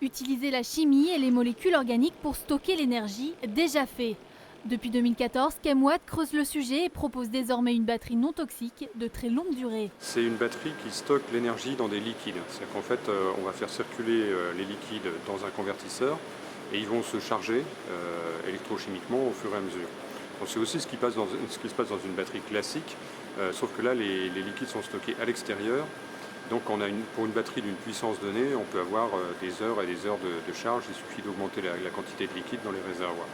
Utiliser la chimie et les molécules organiques pour stocker l'énergie, déjà fait. Depuis 2014, Chemwatt creuse le sujet et propose désormais une batterie non toxique de très longue durée. C'est une batterie qui stocke l'énergie dans des liquides. C'est-à-dire qu'en fait, on va faire circuler les liquides dans un convertisseur et ils vont se charger électrochimiquement au fur et à mesure. Donc c'est aussi ce qui se passe dans une batterie classique, sauf que là, les liquides sont stockés à l'extérieur. Donc pour une batterie d'une puissance donnée, on peut avoir des heures et des heures de charge. Il suffit d'augmenter la quantité de liquide dans les réservoirs.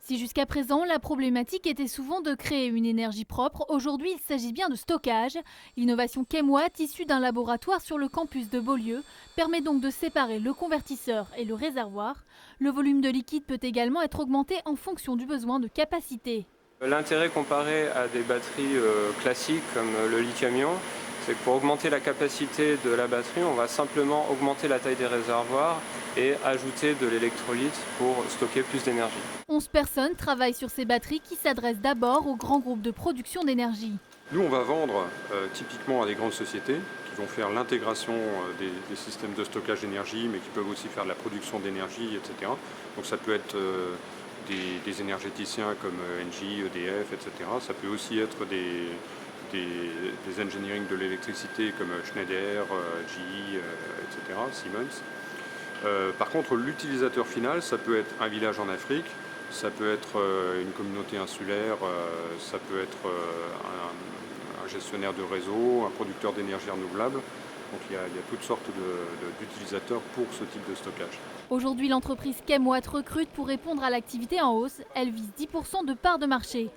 Si jusqu'à présent, la problématique était souvent de créer une énergie propre, aujourd'hui il s'agit bien de stockage. L'innovation Chemwatt, issue d'un laboratoire sur le campus de Beaulieu, permet donc de séparer le convertisseur et le réservoir. Le volume de liquide peut également être augmenté en fonction du besoin de capacité. L'intérêt comparé à des batteries classiques comme le lithium-ion, c'est que pour augmenter la capacité de la batterie, on va simplement augmenter la taille des réservoirs et ajouter de l'électrolyte pour stocker plus d'énergie. 11 personnes travaillent sur ces batteries qui s'adressent d'abord aux grands groupes de production d'énergie. Nous, on va vendre typiquement à des grandes sociétés qui vont faire l'intégration des systèmes de stockage d'énergie, mais qui peuvent aussi faire de la production d'énergie, etc. Donc ça peut être des énergéticiens comme Engie, EDF, etc. Ça peut aussi être des engineering de l'électricité comme Schneider, GE, etc., Siemens. Par contre, l'utilisateur final, ça peut être un village en Afrique, ça peut être une communauté insulaire, ça peut être un gestionnaire de réseau, un producteur d'énergie renouvelable. Donc il y a toutes sortes d'utilisateurs pour ce type de stockage. Aujourd'hui, l'entreprise Chemwatt recrute pour répondre à l'activité en hausse. Elle vise 10% de part de marché.